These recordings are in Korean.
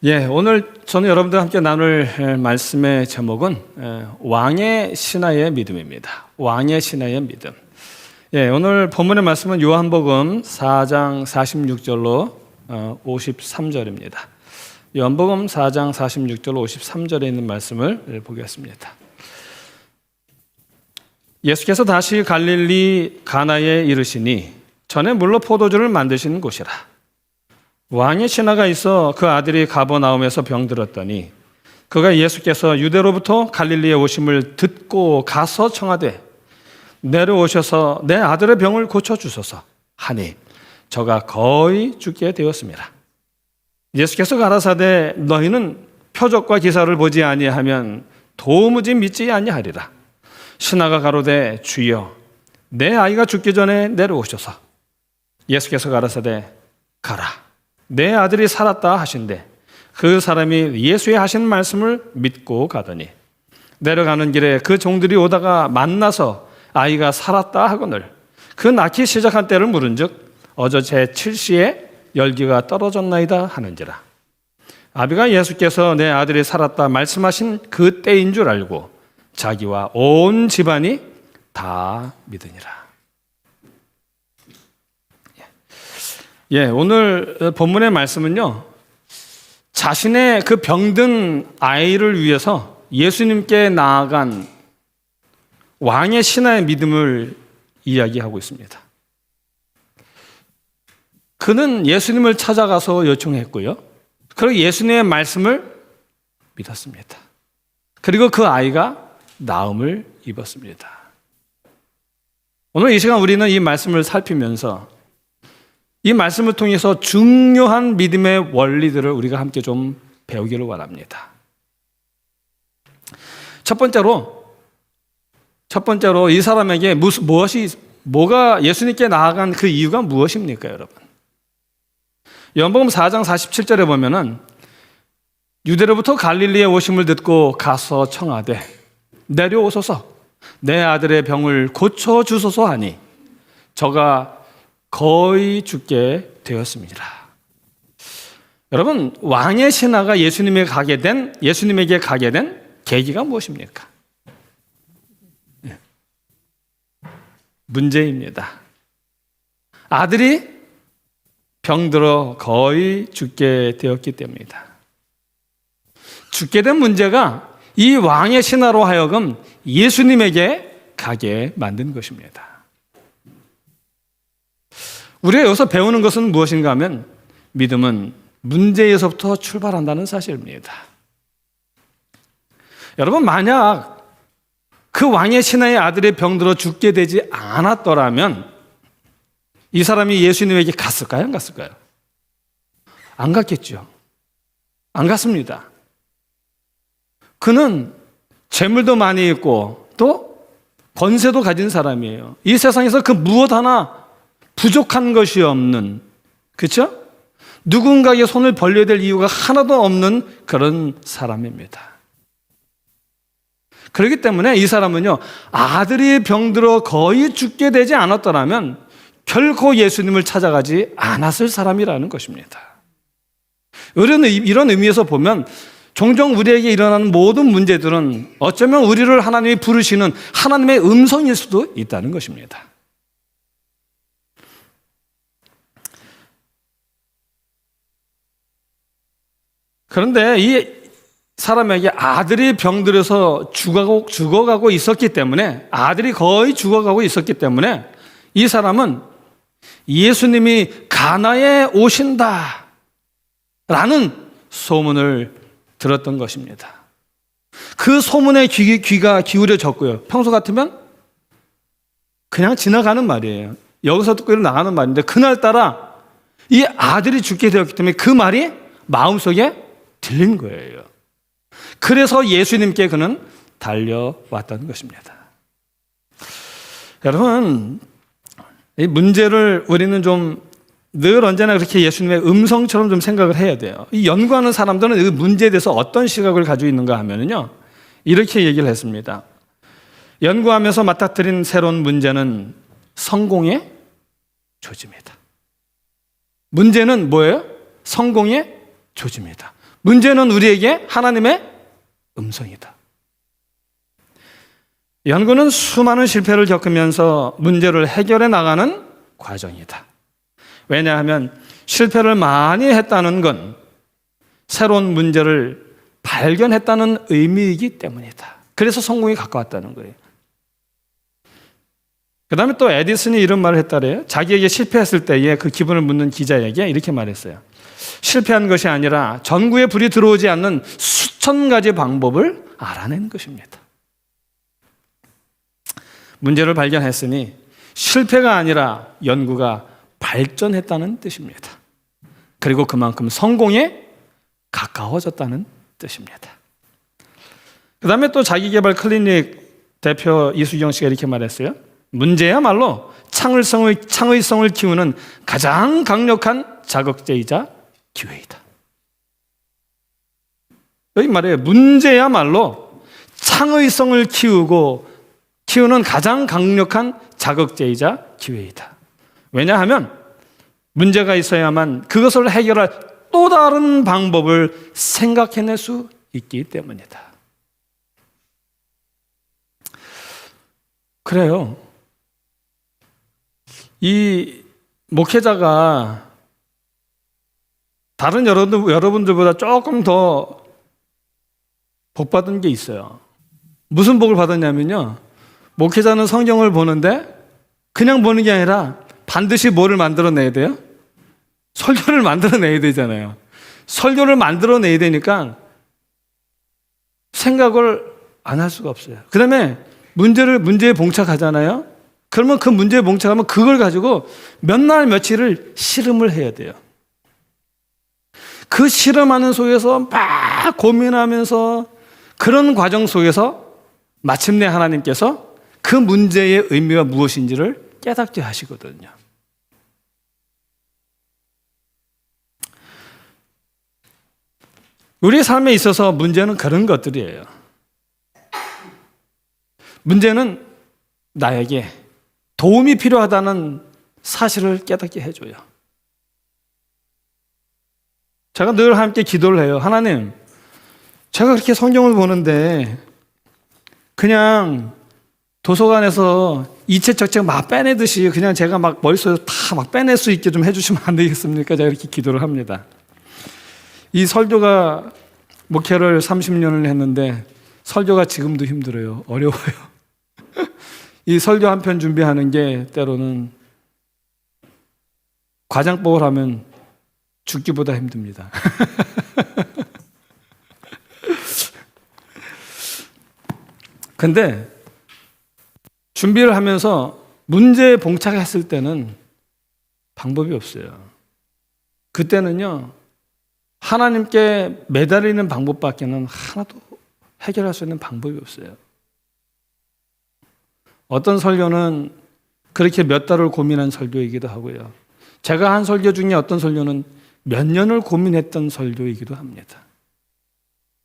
오늘 저는 여러분들과 함께 나눌 말씀의 제목은 왕의 신하의 믿음입니다. 왕의 신하의 믿음. 오늘 본문의 말씀은 요한복음 4장 46절로 53절입니다. 요한복음 4장 46절로 53절에 있는 말씀을 보겠습니다. 예수께서 다시 갈릴리 가나에 이르시니 전에 물로 포도주를 만드시는 곳이라. 왕의 신하가 있어 그 아들이 가버나움에서 병들었더니 그가 예수께서 유대로부터 갈릴리에 오심을 듣고 가서 청하되 내려오셔서 내 아들의 병을 고쳐주소서 하니 저가 거의 죽게 되었습니다. 예수께서 가라사대 너희는 표적과 기사를 보지 아니하면 도무지 믿지 아니하리라. 신하가 가로되 주여 내 아이가 죽기 전에 내려오셔서 예수께서 가라사대 가라 내 아들이 살았다 하신대 그 사람이 예수의 하신 말씀을 믿고 가더니 내려가는 길에 그 종들이 오다가 만나서 아이가 살았다 하거늘 그 낳기 시작한 때를 물은즉 어저 제7시에 열기가 떨어졌나이다 하는지라. 아비가 예수께서 내 아들이 살았다 말씀하신 그 때인 줄 알고 자기와 온 집안이 다 믿으니라. 오늘 본문의 말씀은요, 자신의 그 병든 아이를 위해서 예수님께 나아간 왕의 신하의 믿음을 이야기하고 있습니다. 그는 예수님을 찾아가서 요청했고요. 그리고 예수님의 말씀을 믿었습니다. 그리고 그 아이가 나음을 입었습니다. 오늘 이 시간 우리는 이 말씀을 살피면서 이 말씀을 통해서 중요한 믿음의 원리들을 우리가 함께 좀 배우기를 원합니다. 첫 번째로 이 사람에게 뭐가 예수님께 나아간 그 이유가 무엇입니까, 여러분? 요한복음 4장 47절에 보면은 유대로부터 갈릴리에 오심을 듣고 가서 청하되 내려오소서 내 아들의 병을 고쳐 주소서 하니 저가 거의 죽게 되었습니다. 여러분, 왕의 신하가 예수님에게 가게 된 계기가 무엇입니까? 문제입니다. 아들이 병들어 거의 죽게 되었기 때문이다. 죽게 된 문제가 이 왕의 신하로 하여금 예수님에게 가게 만든 것입니다. 우리가 여기서 배우는 것은 무엇인가 하면 믿음은 문제에서부터 출발한다는 사실입니다. 여러분, 만약 그 왕의 신하의 아들이 병들어 죽게 되지 않았더라면 이 사람이 예수님에게 갔을까요? 안 갔을까요? 안 갔겠죠. 안 갔습니다. 그는 재물도 많이 있고 또 권세도 가진 사람이에요. 이 세상에서 그 무엇 하나 부족한 것이 없는, 그렇죠? 누군가의 손을 벌려야 될 이유가 하나도 없는 그런 사람입니다. 그렇기 때문에 이 사람은요, 아들이 병들어 거의 죽게 되지 않았더라면 결코 예수님을 찾아가지 않았을 사람이라는 것입니다. 이런 의미에서 보면 종종 우리에게 일어나는 모든 문제들은 어쩌면 우리를 하나님이 부르시는 하나님의 음성일 수도 있다는 것입니다. 그런데 이 사람에게 아들이 병들어서 죽어가고 있었기 때문에, 아들이 거의 죽어가고 있었기 때문에 이 사람은 예수님이 가나에 오신다 라는 소문을 들었던 것입니다. 그 소문에 귀가 기울여졌고요. 평소 같으면 그냥 지나가는 말이에요. 여기서 듣고 나가는 말인데 그날따라 이 아들이 죽게 되었기 때문에 그 말이 마음속에 들린 거예요. 그래서 예수님께 그는 달려왔다는 것입니다. 여러분, 이 문제를 우리는 좀 늘 언제나 그렇게 예수님의 음성처럼 좀 생각을 해야 돼요. 이 연구하는 사람들은 이 문제에 대해서 어떤 시각을 가지고 있는가 하면요, 이렇게 얘기를 했습니다. 연구하면서 맞닥뜨린 새로운 문제는 성공의 조짐이다. 문제는 뭐예요? 성공의 조짐이다. 문제는 우리에게 하나님의 음성이다. 연구는 수많은 실패를 겪으면서 문제를 해결해 나가는 과정이다. 왜냐하면 실패를 많이 했다는 건 새로운 문제를 발견했다는 의미이기 때문이다. 그래서 성공이 가까웠다는 거예요. 그 다음에 또 에디슨이 이런 말을 했다래요. 자기에게 실패했을 때에 그 기분을 묻는 기자에게 이렇게 말했어요. 실패한 것이 아니라 전구에 불이 들어오지 않는 수천 가지 방법을 알아낸 것입니다. 문제를 발견했으니 실패가 아니라 연구가 발전했다는 뜻입니다. 그리고 그만큼 성공에 가까워졌다는 뜻입니다. 그 다음에 또 자기개발 클리닉 대표 이수경 씨가 이렇게 말했어요. 문제야말로 창의성을 키우는 가장 강력한 자극제이자 기회이다. 여기 말해요. 문제야말로 창의성을 키우는 가장 강력한 자극제이자 기회이다. 왜냐하면 문제가 있어야만 그것을 해결할 또 다른 방법을 생각해낼 수 있기 때문이다. 그래요. 이 목회자가 다른 여러분들보다 조금 더 복받은 게 있어요. 무슨 복을 받았냐면요. 목회자는 성경을 보는데 그냥 보는 게 아니라 반드시 뭐를 만들어내야 돼요? 설교를 만들어내야 되잖아요. 설교를 만들어내야 되니까 생각을 안 할 수가 없어요. 그 다음에 문제에 봉착하잖아요. 그러면 그 문제에 봉착하면 그걸 가지고 몇 날 며칠을 실험을 해야 돼요. 그 실험하는 속에서 막 고민하면서 그런 과정 속에서 마침내 하나님께서 그 문제의 의미가 무엇인지를 깨닫게 하시거든요. 우리 삶에 있어서 문제는 그런 것들이에요. 문제는 나에게 도움이 필요하다는 사실을 깨닫게 해줘요. 제가 늘 함께 기도를 해요. 하나님, 제가 그렇게 성경을 보는데 그냥 도서관에서 이책저책 막 빼내듯이 그냥 제가 막 머릿속에서 다 막 빼낼 수 있게 좀 해주시면 안 되겠습니까? 제가 이렇게 기도를 합니다. 이 설교가 목회를 30년을 했는데 설교가 지금도 힘들어요. 어려워요. 이 설교 한 편 준비하는 게 때로는 과장법을 하면 죽기보다 힘듭니다. 근데 준비를 하면서 문제에 봉착했을 때는 방법이 없어요. 그때는요, 하나님께 매달리는 방법밖에는 하나도 해결할 수 있는 방법이 없어요. 어떤 설교는 그렇게 몇 달을 고민한 설교이기도 하고요. 제가 한 설교 중에 어떤 설교는 몇 년을 고민했던 설교이기도 합니다.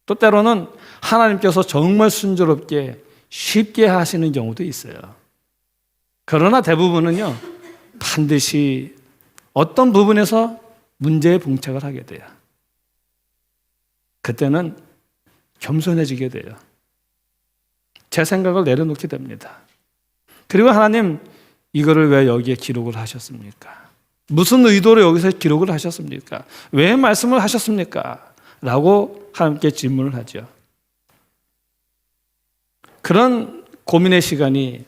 또 때로는 하나님께서 정말 순조롭게 쉽게 하시는 경우도 있어요. 그러나 대부분은요, 반드시 어떤 부분에서 문제에 봉착을 하게 돼요. 그때는 겸손해지게 돼요. 제 생각을 내려놓게 됩니다. 그리고 하나님, 이거를 왜 여기에 기록을 하셨습니까? 무슨 의도로 여기서 기록을 하셨습니까? 왜 말씀을 하셨습니까? 라고 하나님께 질문을 하죠. 그런 고민의 시간이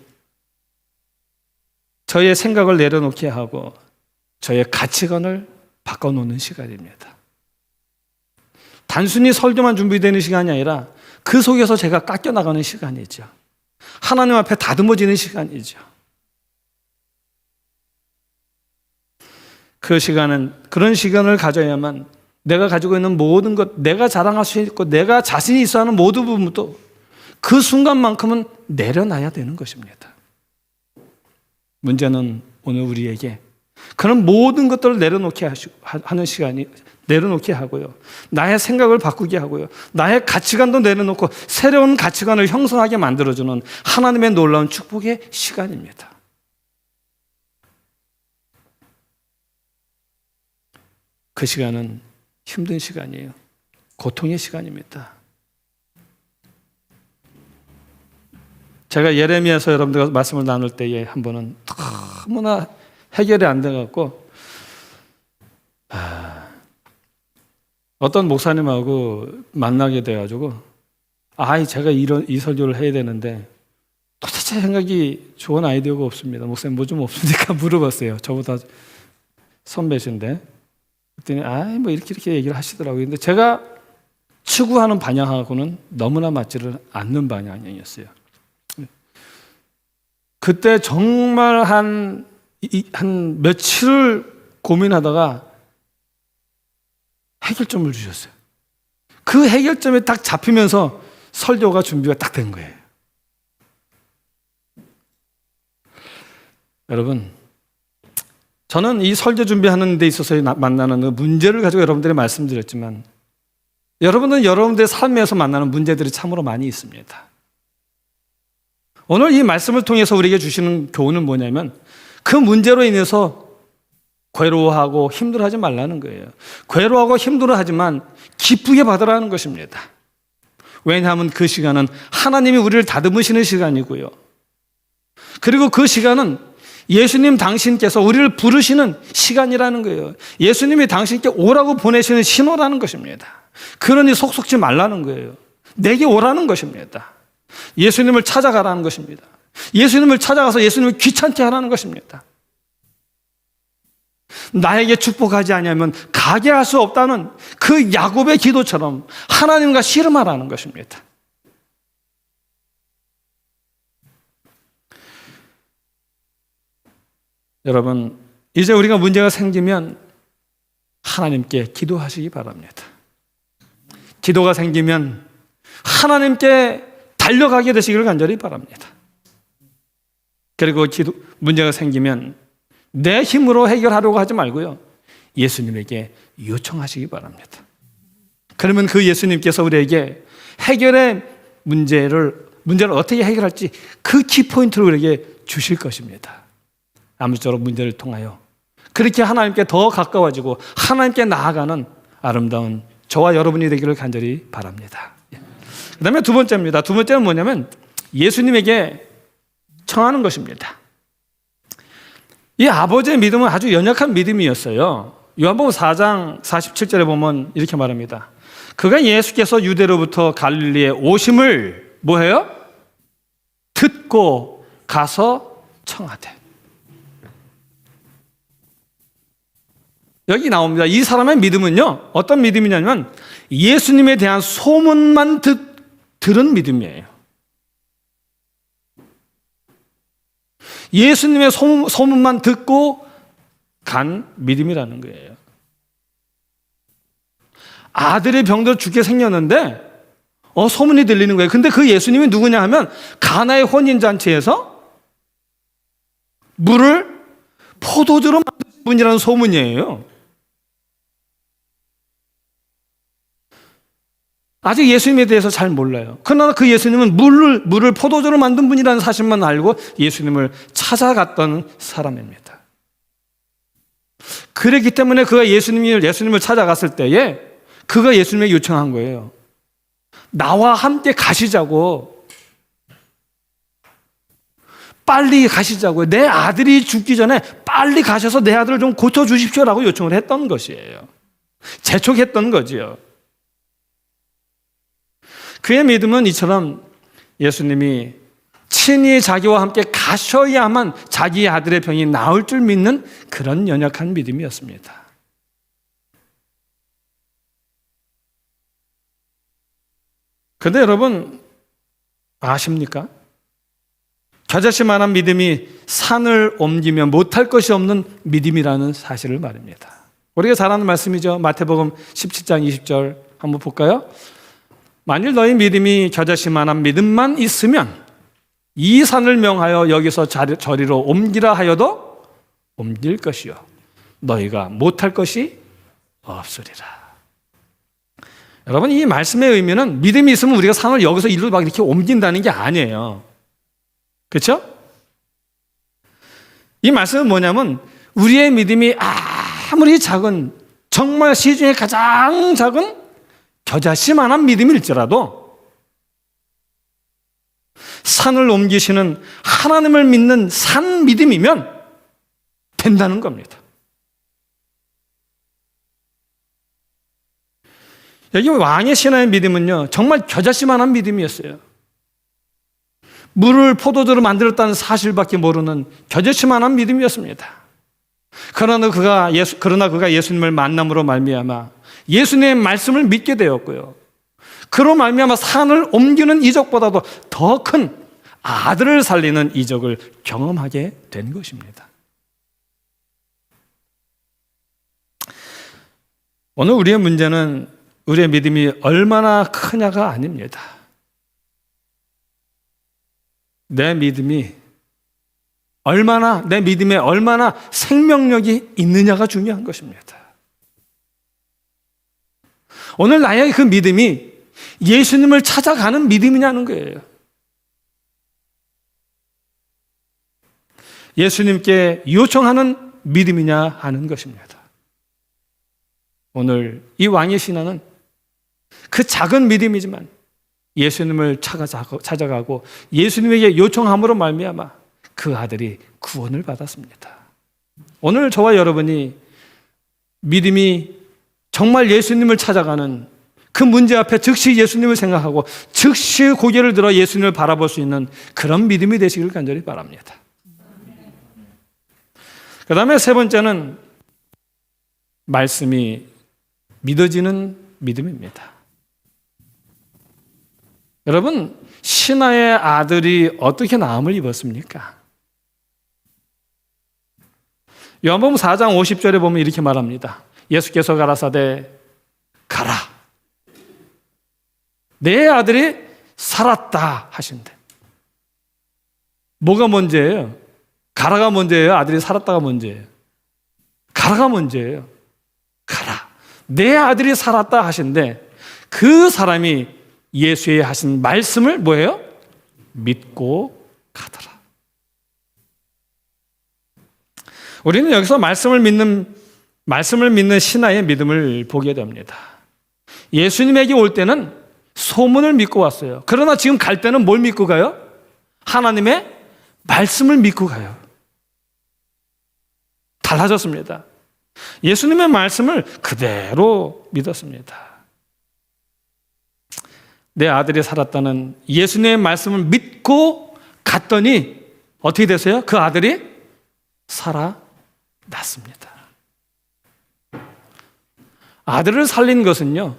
저의 생각을 내려놓게 하고 저의 가치관을 바꿔놓는 시간입니다. 단순히 설교만 준비되는 시간이 아니라 그 속에서 제가 깎여나가는 시간이죠. 하나님 앞에 다듬어지는 시간이죠. 그 시간은 그런 시간을 가져야만 내가 가지고 있는 모든 것, 내가 자랑할 수 있고 내가 자신이 있어 하는 모든 부분도 그 순간만큼은 내려놔야 되는 것입니다. 문제는 오늘 우리에게 그런 모든 것들을 내려놓게 하는 시간이 내려놓게 하고요. 나의 생각을 바꾸게 하고요. 나의 가치관도 내려놓고 새로운 가치관을 형성하게 만들어주는 하나님의 놀라운 축복의 시간입니다. 그 시간은 힘든 시간이에요. 고통의 시간입니다. 제가 예레미야서 여러분들과 말씀을 나눌 때에 한 번은 너무나 해결이 안 돼갖고 어떤 목사님하고 만나게 돼가지고 제가 이 설교를 해야 되는데 도대체 생각이 좋은 아이디어가 없습니다. 목사님 뭐 좀 없습니까? 물어봤어요. 저보다 선배신데. 그랬더니 뭐 이렇게 얘기를 하시더라고요. 근데 제가 추구하는 방향하고는 너무나 맞지를 않는 방향이었어요. 그때 정말 한 며칠을 고민하다가 해결점을 주셨어요. 그 해결점이 딱 잡히면서 설교가 준비가 딱 된 거예요. 여러분, 저는 이 설교 준비하는 데 있어서 만나는 그 문제를 가지고 여러분들이 말씀드렸지만 여러분은 여러분들의 삶에서 만나는 문제들이 참으로 많이 있습니다. 오늘 이 말씀을 통해서 우리에게 주시는 교훈은 뭐냐면 그 문제로 인해서 괴로워하고 힘들어하지 말라는 거예요. 괴로워하고 힘들어하지만 기쁘게 받으라는 것입니다. 왜냐하면 그 시간은 하나님이 우리를 다듬으시는 시간이고요. 그리고 그 시간은 예수님 당신께서 우리를 부르시는 시간이라는 거예요. 예수님이 당신께 오라고 보내시는 신호라는 것입니다. 그러니 속속지 말라는 거예요. 내게 오라는 것입니다. 예수님을 찾아가라는 것입니다. 예수님을 찾아가서 예수님을 귀찮게 하라는 것입니다. 나에게 축복하지 아니하면 가게 할 수 없다는 그 야곱의 기도처럼 하나님과 씨름하라는 것입니다. 여러분, 이제 우리가 문제가 생기면 하나님께 기도하시기 바랍니다. 기도가 생기면 하나님께 달려가게 되시기를 간절히 바랍니다. 그리고 문제가 생기면 내 힘으로 해결하려고 하지 말고요, 예수님에게 요청하시기 바랍니다. 그러면 그 예수님께서 우리에게 해결의 문제를 어떻게 해결할지 그 키포인트를 우리에게 주실 것입니다. 아무쪼록 문제를 통하여 그렇게 하나님께 더 가까워지고 하나님께 나아가는 아름다운 저와 여러분이 되기를 간절히 바랍니다. 그 다음에 두 번째입니다. 두 번째는 뭐냐면 예수님에게 청하는 것입니다. 이 아버지의 믿음은 아주 연약한 믿음이었어요. 요한복음 4장 47절에 보면 이렇게 말합니다. 그가 예수께서 유대로부터 갈릴리에 오심을 뭐해요? 듣고 가서 청하되. 여기 나옵니다. 이 사람의 믿음은요, 어떤 믿음이냐면 예수님에 대한 소문만 들은 믿음이에요. 예수님의 소문만 듣고 간 믿음이라는 거예요. 아들이 병들어 죽게 생겼는데 소문이 들리는 거예요. 근데 그 예수님이 누구냐 하면 가나의 혼인잔치에서 물을 포도주로 만든 분이라는 소문이에요. 아직 예수님에 대해서 잘 몰라요. 그러나 그 예수님은 물을 포도주로 만든 분이라는 사실만 알고 예수님을 찾아갔던 사람입니다. 그랬기 때문에 그가 예수님을 찾아갔을 때에 그가 예수님에게 요청한 거예요. 나와 함께 가시자고. 빨리 가시자고요. 내 아들이 죽기 전에 빨리 가셔서 내 아들을 좀 고쳐주십시오라고 요청을 했던 것이에요. 재촉했던 거지요. 그의 믿음은 이처럼 예수님이 친히 자기와 함께 가셔야만 자기 아들의 병이 나을 줄 믿는 그런 연약한 믿음이었습니다. 그런데 여러분 아십니까? 겨자씨만한 믿음이 산을 옮기며 못할 것이 없는 믿음이라는 사실을 말입니다. 우리가 잘 아는 말씀이죠. 마태복음 17장 20절 한번 볼까요? 만일 너희 믿음이 겨자씨만한 믿음만 있으면 이 산을 명하여 여기서 저리로 옮기라 하여도 옮길 것이요 너희가 못할 것이 없으리라. 여러분, 이 말씀의 의미는 믿음이 있으면 우리가 산을 여기서 이리로 막 이렇게 옮긴다는 게 아니에요. 그렇죠? 이 말씀은 뭐냐면 우리의 믿음이 아무리 작은, 정말 시중에 가장 작은 겨자씨만한 믿음일지라도 산을 옮기시는 하나님을 믿는 산 믿음이면 된다는 겁니다. 여기 왕의 신하의 믿음은요, 정말 겨자씨만한 믿음이었어요. 물을 포도주로 만들었다는 사실밖에 모르는 겨자씨만한 믿음이었습니다. 그러나 그가 예수님을 만남으로 말미암아 예수님의 말씀을 믿게 되었고요. 그로 말미암아 산을 옮기는 이적보다도 더 큰 아들을 살리는 이적을 경험하게 된 것입니다. 오늘 우리의 문제는 우리의 믿음이 얼마나 크냐가 아닙니다. 내 믿음에 얼마나 생명력이 있느냐가 중요한 것입니다. 오늘 나의 그 믿음이 예수님을 찾아가는 믿음이냐는 거예요. 예수님께 요청하는 믿음이냐 하는 것입니다. 오늘 이 왕의 신하는 그 작은 믿음이지만 예수님을 찾아가고 예수님에게 요청함으로 말미암아 그 아들이 구원을 받았습니다. 오늘 저와 여러분이 믿음이 정말 예수님을 찾아가는 그 문제 앞에 즉시 예수님을 생각하고 즉시 고개를 들어 예수님을 바라볼 수 있는 그런 믿음이 되시길 간절히 바랍니다. 그 다음에 세 번째는 말씀이 믿어지는 믿음입니다. 여러분, 신하의 아들이 어떻게 나음을 입었습니까? 요한복음 4장 50절에 보면 이렇게 말합니다. 예수께서 가라사대 가라, 내 아들이 살았다 하신대. 뭐가 문제예요? 가라가 문제예요? 아들이 살았다가 문제예요? 가라가 문제예요. 가라, 내 아들이 살았다 하신데 그 사람이 예수의 하신 말씀을 뭐예요? 믿고 가더라. 우리는 여기서 말씀을 믿는 신하의 믿음을 보게 됩니다. 예수님에게 올 때는 소문을 믿고 왔어요. 그러나 지금 갈 때는 뭘 믿고 가요? 하나님의 말씀을 믿고 가요. 달라졌습니다. 예수님의 말씀을 그대로 믿었습니다. 내 아들이 살았다는 예수님의 말씀을 믿고 갔더니 어떻게 됐어요? 그 아들이 살아났습니다. 아들을 살린 것은요,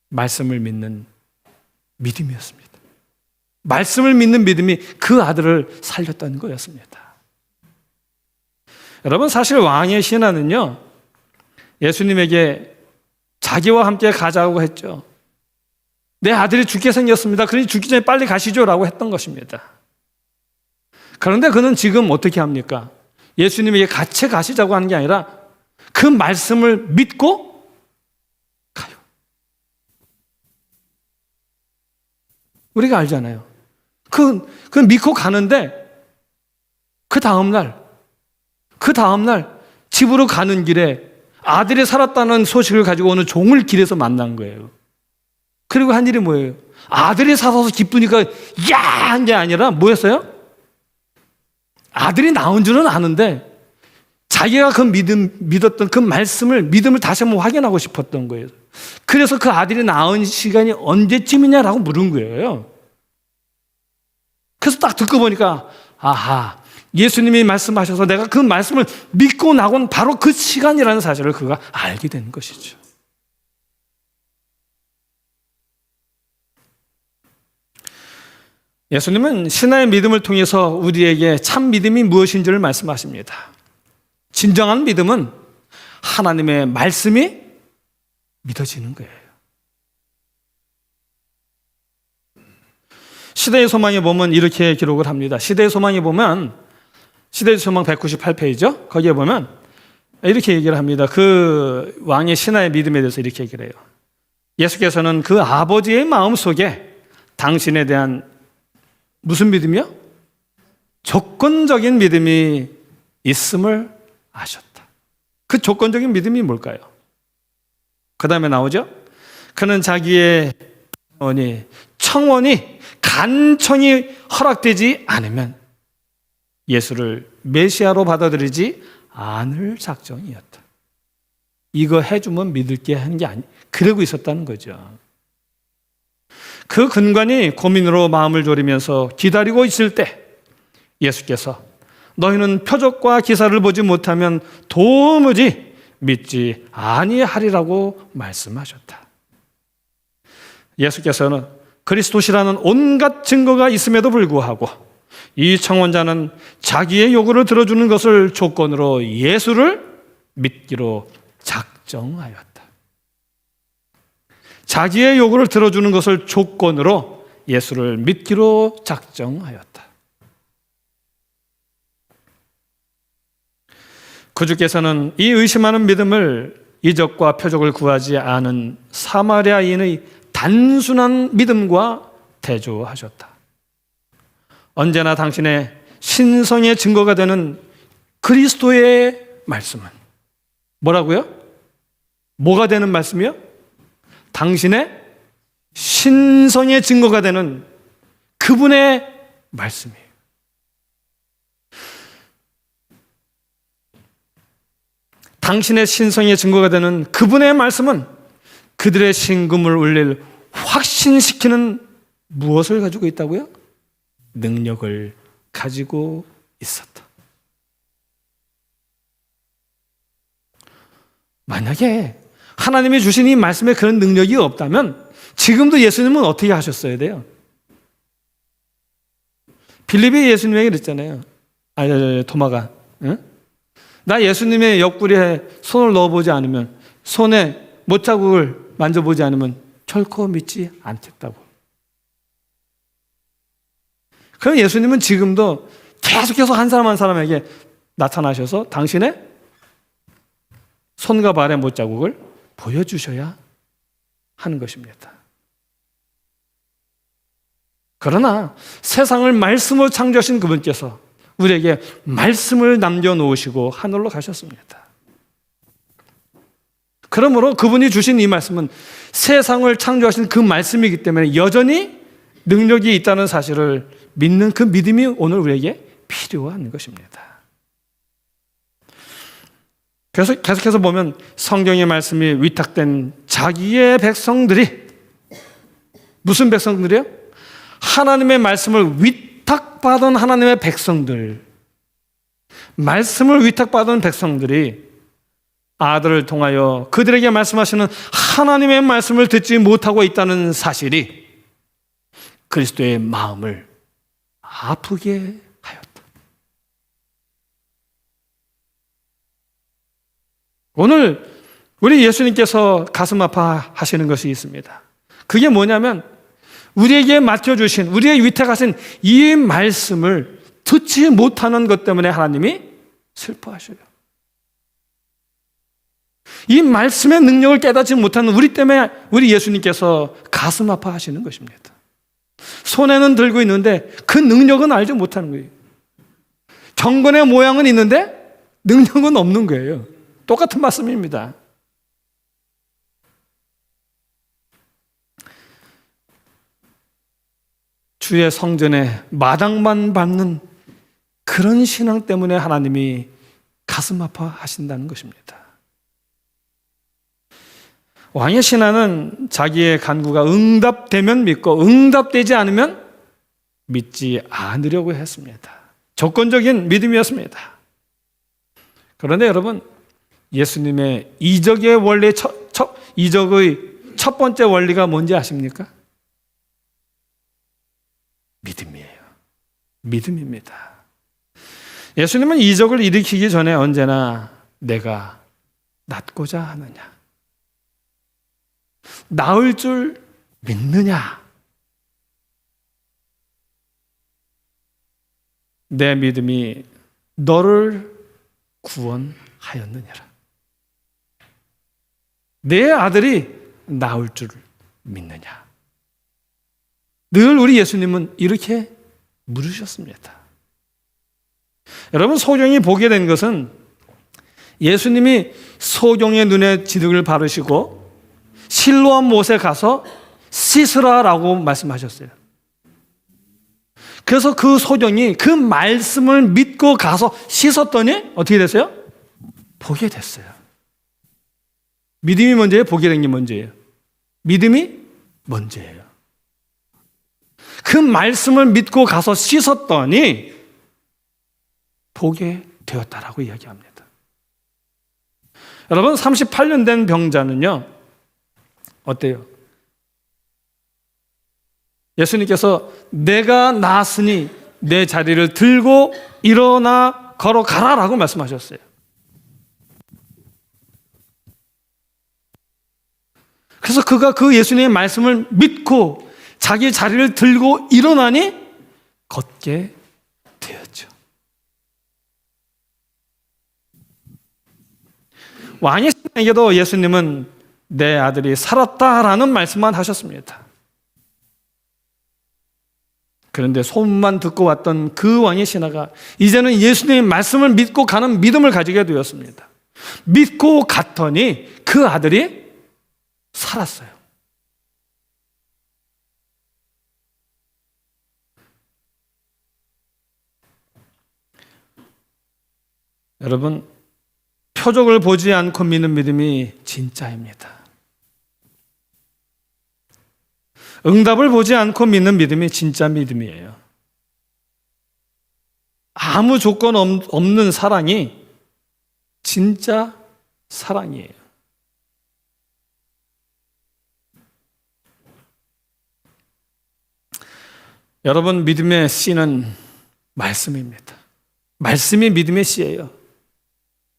말씀을 믿는 믿음이었습니다. 말씀을 믿는 믿음이 그 아들을 살렸다는 거였습니다. 여러분, 사실 왕의 신하는요, 예수님에게 자기와 함께 가자고 했죠. 내 아들이 죽게 생겼습니다. 그러니 죽기 전에 빨리 가시죠 라고 했던 것입니다. 그런데 그는 지금 어떻게 합니까? 예수님에게 같이 가시자고 하는 게 아니라 그 말씀을 믿고 가요. 우리가 알잖아요. 그 믿고 가는데 그 다음날 집으로 가는 길에 아들이 살았다는 소식을 가지고 오는 종을 길에서 만난 거예요. 그리고 한 일이 뭐예요? 아들이 살아서 기쁘니까 야! 한 게 아니라 뭐였어요? 아들이 나온 줄은 아는데 자기가 믿었던 그 믿음을 다시 한번 확인하고 싶었던 거예요. 그래서 그 아들이 낳은 시간이 언제쯤이냐라고 물은 거예요. 그래서 딱 듣고 보니까 아하, 예수님이 말씀하셔서 내가 그 말씀을 믿고 나온 바로 그 시간이라는 사실을 그가 알게 된 것이죠. 예수님은 신하의 믿음을 통해서 우리에게 참 믿음이 무엇인지를 말씀하십니다. 진정한 믿음은 하나님의 말씀이 믿어지는 거예요. 시대의 소망에 보면 이렇게 기록을 합니다. 시대의 소망에 보면 시대의 소망 198페이지죠. 거기에 보면 이렇게 얘기를 합니다. 그 왕의 신하의 믿음에 대해서 이렇게 얘기를 해요. 예수께서는 그 아버지의 마음속에 당신에 대한 무슨 믿음이요? 조건적인 믿음이 있음을 아셨다. 그 조건적인 믿음이 뭘까요? 그 다음에 나오죠? 그는 자기의 청원이 간청이 허락되지 않으면 예수를 메시아로 받아들이지 않을 작정이었다. 이거 해주면 믿을게 하는 게 그러고 있었다는 거죠. 그 근관이 고민으로 마음을 졸이면서 기다리고 있을 때 예수께서 너희는 표적과 기사를 보지 못하면 도무지 믿지 아니하리라고 말씀하셨다. 예수께서는 그리스도시라는 온갖 증거가 있음에도 불구하고 이 청원자는 자기의 요구를 들어주는 것을 조건으로 예수를 믿기로 작정하였다. 자기의 요구를 들어주는 것을 조건으로 예수를 믿기로 작정하였다. 구주께서는 이 의심하는 믿음을 이적과 표적을 구하지 않은 사마리아인의 단순한 믿음과 대조하셨다. 언제나 당신의 신성의 증거가 되는 그리스도의 말씀은 뭐라고요? 뭐가 되는 말씀이요? 당신의 신성의 증거가 되는 그분의 말씀이에요. 당신의 신성의 증거가 되는 그분의 말씀은 그들의 신금을 울릴 확신시키는 무엇을 가지고 있다고요? 능력을 가지고 있었다. 만약에 하나님이 주신 이 말씀에 그런 능력이 없다면 지금도 예수님은 어떻게 하셨어야 돼요? 빌립이 예수님에게 그랬잖아요. 도마가 나 예수님의 옆구리에 손을 넣어보지 않으면, 손에 못자국을 만져보지 않으면 결코 믿지 않겠다고. 그럼 예수님은 지금도 계속해서 한 사람 한 사람에게 나타나셔서 당신의 손과 발의 못자국을 보여주셔야 하는 것입니다. 그러나 세상을 말씀으로 창조하신 그분께서 우리에게 말씀을 남겨놓으시고 하늘로 가셨습니다. 그러므로 그분이 주신 이 말씀은 세상을 창조하신 그 말씀이기 때문에 여전히 능력이 있다는 사실을 믿는 그 믿음이 오늘 우리에게 필요한 것입니다. 그래서 계속해서 보면 성경의 말씀이 위탁된 자기의 백성들이, 무슨 백성들이요? 하나님의 말씀을 위탁받은 하나님의 백성들, 말씀을 위탁받은 백성들이 아들을 통하여 그들에게 말씀하시는 하나님의 말씀을 듣지 못하고 있다는 사실이 그리스도의 마음을 아프게 하였다. 오늘 우리 예수님께서 가슴 아파하시는 것이 있습니다. 그게 뭐냐면 우리에게 맡겨주신, 우리에게 위탁하신 이 말씀을 듣지 못하는 것 때문에 하나님이 슬퍼하셔요. 이 말씀의 능력을 깨닫지 못하는 우리 때문에 우리 예수님께서 가슴 아파하시는 것입니다. 손에는 들고 있는데 그 능력은 알지 못하는 거예요. 경건의 모양은 있는데 능력은 없는 거예요. 똑같은 말씀입니다. 주의 성전에 마당만 밟는 그런 신앙 때문에 하나님이 가슴 아파하신다는 것입니다. 왕의 신하는 자기의 간구가 응답되면 믿고 응답되지 않으면 믿지 않으려고 했습니다. 조건적인 믿음이었습니다. 그런데 여러분, 예수님의 이적의 원리, 이적의 첫 번째 원리가 뭔지 아십니까? 믿음이에요. 믿음입니다. 예수님은 이적을 일으키기 전에 언제나 내가 낫고자 하느냐, 나을 줄 믿느냐, 내 믿음이 너를 구원하였느냐라, 내 아들이 나을 줄 믿느냐. 늘 우리 예수님은 이렇게 물으셨습니다. 여러분, 소경이 보게 된 것은 예수님이 소경의 눈에 지득을 바르시고 실로암 못에 가서 씻으라라고 말씀하셨어요. 그래서 그 소경이 그 말씀을 믿고 가서 씻었더니 어떻게 됐어요? 보게 됐어요. 믿음이 먼저예요? 보게 된 게 먼저예요? 믿음이 먼저예요. 그 말씀을 믿고 가서 씻었더니 보게 되었다라고 이야기합니다. 여러분, 38년 된 병자는요, 어때요? 예수님께서 내가 나았으니 내 자리를 들고 일어나 걸어가라라고 말씀하셨어요. 그래서 그가 그 예수님의 말씀을 믿고 자기 자리를 들고 일어나니 걷게 되었죠. 왕의 신에게도 예수님은 내 아들이 살았다라는 말씀만 하셨습니다. 그런데 소문만 듣고 왔던 그 왕의 신하가 이제는 예수님의 말씀을 믿고 가는 믿음을 가지게 되었습니다. 믿고 갔더니 그 아들이 살았어요. 여러분, 표적을 보지 않고 믿는 믿음이 진짜입니다. 응답을 보지 않고 믿는 믿음이 진짜 믿음이에요. 아무 조건 없는 사랑이 진짜 사랑이에요. 여러분, 믿음의 씨는 말씀입니다. 말씀이 믿음의 씨예요.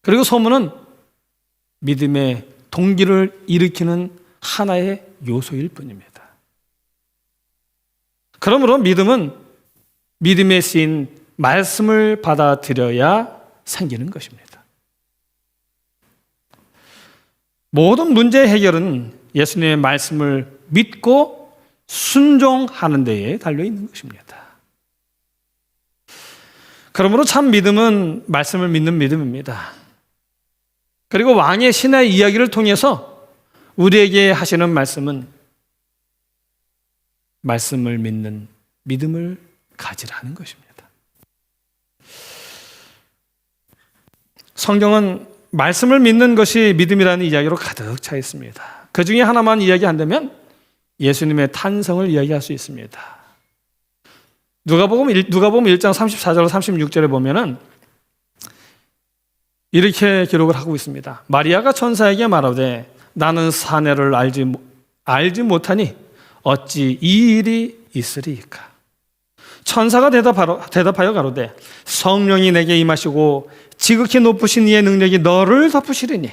그리고 소문은 믿음의 동기를 일으키는 하나의 요소일 뿐입니다. 그러므로 믿음은 믿음의 씨인 말씀을 받아들여야 생기는 것입니다. 모든 문제 해결은 예수님의 말씀을 믿고 순종하는 데에 달려있는 것입니다. 그러므로 참 믿음은 말씀을 믿는 믿음입니다. 그리고 왕의 신의 이야기를 통해서 우리에게 하시는 말씀은 말씀을 믿는 믿음을 가지라는 것입니다. 성경은 말씀을 믿는 것이 믿음이라는 이야기로 가득 차 있습니다. 그 중에 하나만 이야기한다면 예수님의 탄생을 이야기할 수 있습니다. 누가복음 1장 34절 36절에 보면은 이렇게 기록을 하고 있습니다. 마리아가 천사에게 말하되 나는 사내를 알지 못하니 어찌 이 일이 있으리이까. 천사가 대답하여 가로되 성령이 내게 임하시고 지극히 높으신 이의 능력이 너를 덮으시리니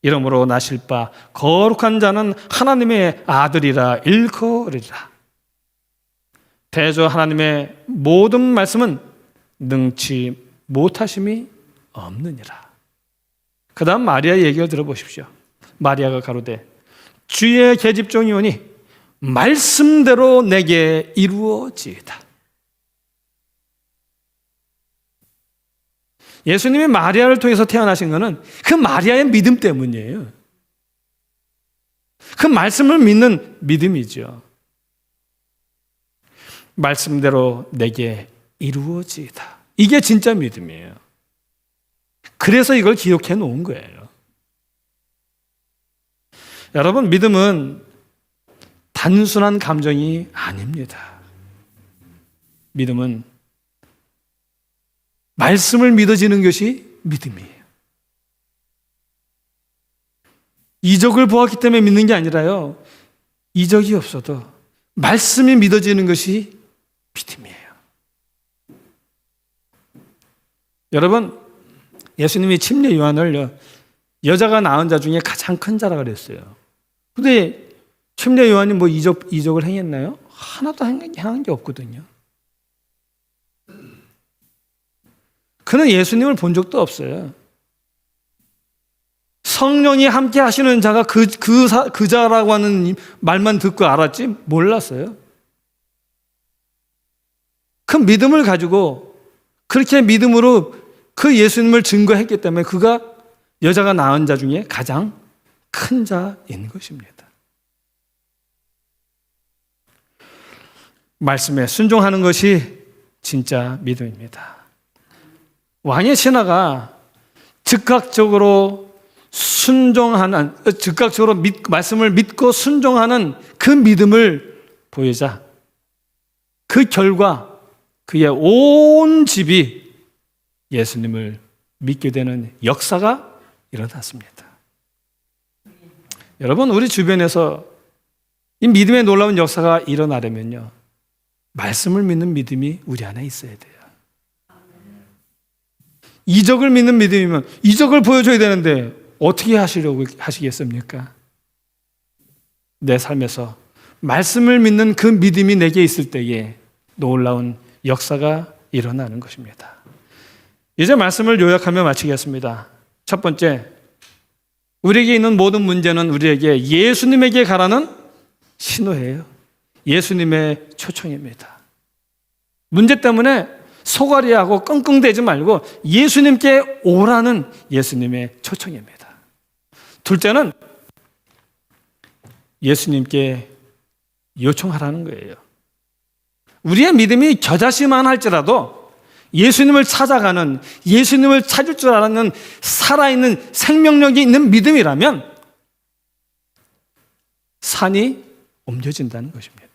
이러므로 나실 바 거룩한 자는 하나님의 아들이라 일컬으리라. 대저 하나님의 모든 말씀은 능치 못하심이 없느니라. 그 다음 마리아의 얘기를 들어보십시오. 마리아가 가로되 주의 계집종이오니 말씀대로 내게 이루어지이다. 예수님이 마리아를 통해서 태어나신 것은 그 마리아의 믿음 때문이에요. 그 말씀을 믿는 믿음이죠. 말씀대로 내게 이루어지이다. 이게 진짜 믿음이에요. 그래서 이걸 기록해 놓은 거예요. 여러분, 믿음은 단순한 감정이 아닙니다. 믿음은 말씀을 믿어지는 것이 믿음이에요. 이적을 보았기 때문에 믿는 게 아니라요, 이적이 없어도 말씀이 믿어지는 것이 믿음이에요. 여러분, 예수님이 침례 요한을 여자가 낳은 자 중에 가장 큰 자라 그랬어요. 근데 침례 요한이 뭐 이적을 행했나요? 하나도 행한 게 없거든요. 그는 예수님을 본 적도 없어요. 성령이 함께 하시는 자가 그 자라고 하는 말만 듣고 알았지 몰랐어요. 그 믿음을 가지고 그렇게 믿음으로 그 예수님을 증거했기 때문에 그가 여자가 낳은 자 중에 가장 큰 자인 것입니다. 말씀에 순종하는 것이 진짜 믿음입니다. 왕의 신하가 즉각적으로 말씀을 믿고 순종하는 그 믿음을 보이자 그 결과 그의 온 집이 예수님을 믿게 되는 역사가 일어났습니다. 여러분, 우리 주변에서 이 믿음의 놀라운 역사가 일어나려면요, 말씀을 믿는 믿음이 우리 안에 있어야 돼요. 이적을 믿는 믿음이면 이적을 보여줘야 되는데 어떻게 하시겠습니까? 내 삶에서 말씀을 믿는 그 믿음이 내게 있을 때에 놀라운 역사가 일어나는 것입니다. 이제 말씀을 요약하며 마치겠습니다. 첫 번째, 우리에게 있는 모든 문제는 우리에게 예수님에게 가라는 신호예요. 예수님의 초청입니다. 문제 때문에 소갈이하고 끙끙대지 말고 예수님께 오라는 예수님의 초청입니다. 둘째는 예수님께 요청하라는 거예요. 우리의 믿음이 겨자씨만 할지라도 예수님을 찾아가는, 예수님을 찾을 줄 아는 살아있는 생명력이 있는 믿음이라면 산이 옮겨진다는 것입니다.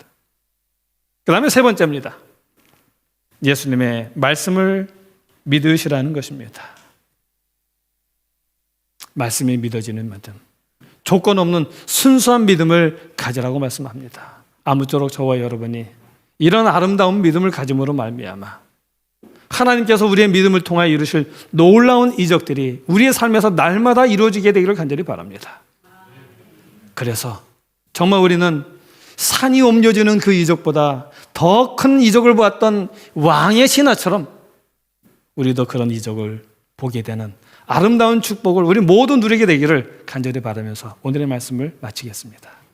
그 다음에 세 번째입니다. 예수님의 말씀을 믿으시라는 것입니다. 말씀이 믿어지는 믿음, 조건 없는 순수한 믿음을 가지라고 말씀합니다. 아무쪼록 저와 여러분이 이런 아름다운 믿음을 가짐으로 말미암아 하나님께서 우리의 믿음을 통하여 이루실 놀라운 이적들이 우리의 삶에서 날마다 이루어지게 되기를 간절히 바랍니다. 그래서 정말 우리는 산이 옮겨지는 그 이적보다 더 큰 이적을 보았던 왕의 신하처럼 우리도 그런 이적을 보게 되는 아름다운 축복을 우리 모두 누리게 되기를 간절히 바라면서 오늘의 말씀을 마치겠습니다.